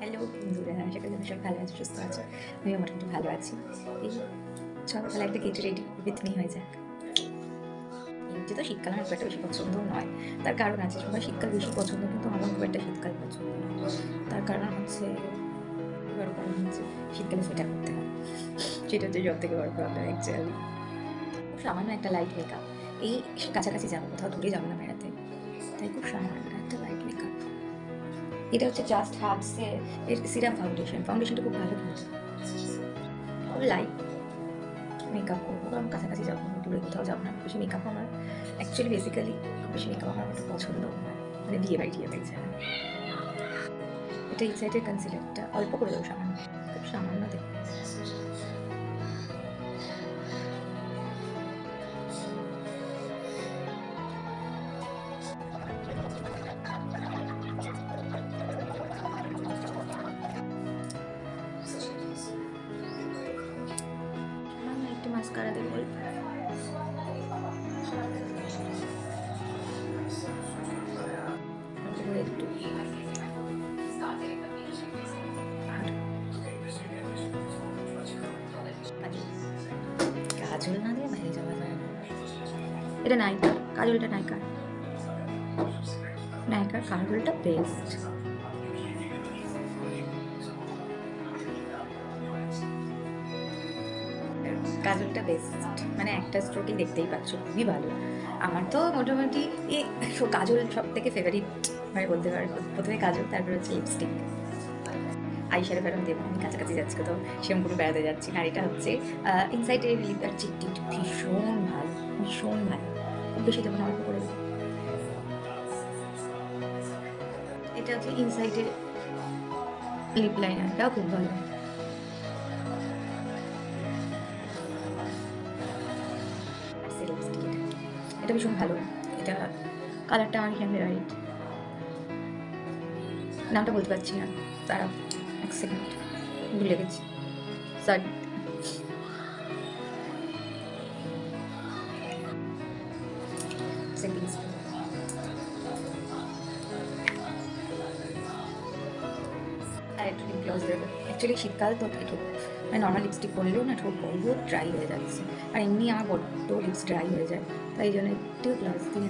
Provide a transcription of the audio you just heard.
Hello বন্ধুরা, আশা করি তুমি সব ভালো আছো, সুস্থ আছো। আমিও মোটামুটি ভালো আছি। এই সকালবেলা একটা গেট রেডি উইথ মি হয়ে যাক। এমনিতে তো শীতকাল আমার খুব একটা বেশি পছন্দ নয়। তার কারণ আছে, সবার শীতকাল বেশি পছন্দ, কিন্তু আমার খুব একটা শীতকাল পছন্দ নয়। তার কারণ হচ্ছে, বড় কারণ হচ্ছে শীতকালে সোয়েটার করতে হয়। সেটা হচ্ছে সব থেকে বড় প্রবলেম অ্যাকচুয়ালি। খুব সামান্য একটা লাইট মেকআপ, এই কাছাকাছি যাবো, কোথাও দূরে যাবো না বেড়াতে, তাই খুব সামান্য একটা লাইট মেকআপ। এটা হচ্ছে জাস্ট হার্বসের এর সিরাম ফাউন্ডেশনটা খুব ভালো, কিন্তু খুব লাইট মেকআপ করবো, কারণ কাছাকাছি যাবো না, দূরে কোথাও যাবো না। বেশি মেকআপ আমার অ্যাকচুয়ালি বেসিক্যালি বেশি মেকআপ আমার একটু পছন্দ নয়, মানে বিয়ে বাড়ি ছাড়া। এটা ইনসাইডের কনসিলারটা অল্প করে দেবো, সামান্য, খুব সামান্য দেবো। সামান্য একটু মাস্কারা দেবো অল্প। অল্প করে একটু কাজল না দিয়ে বাইরে যাওয়া যায় না। এটা নায়িকা, কাজলটা নায়িকার, নায়িকার কাজলটা বেস্ট। কাজলটা বেস্ট, মানে একটা স্ট্রোকই দেখতেই পাচ্ছ, খুবই ভালো। আমার তো মোটামুটি এই কাজল সব থেকে ফেভারিট, মানে বলতে পারবো। প্রথমে কাজল, তারপর হচ্ছে লিপস্টিক। আইশ্যাডো ফ্যাডো দেবো, আমি কাছাকাছি যাচ্ছি কোথাও, সেরকম কোনো বেড়াতে যাচ্ছি না। আর এটা হচ্ছে ইনসাইডের লিপার চিকটি, ভীষণ ভালো, ভীষণ ভালো। খুব বেশি দেবো না, অল্প করে দেবো। এটা হচ্ছে ইনসাইডের লিপ লাইনারটাও খুব ভালো। লিপস্টিক এটা ভীষণ ভালো। এটা কালারটা আমার এখানে রাইট, নামটা বলতে পারছি না, তারা এক সেকেন্ড, ভুলে গেছি, সরি। সেটিংস আর একটু লিপ গ্লস দেবো। অ্যাকচুয়ালি শীতকাল তো একটু, মানে নর্মাল লিপস্টিক পরলেও না ঠোঁট বড় ড্রাই হয়ে যাচ্ছে, আর এমনি আমার বড্ড লিপস ড্রাই হয়ে যায়, তাই জন্য একটু গ্লস দিয়ে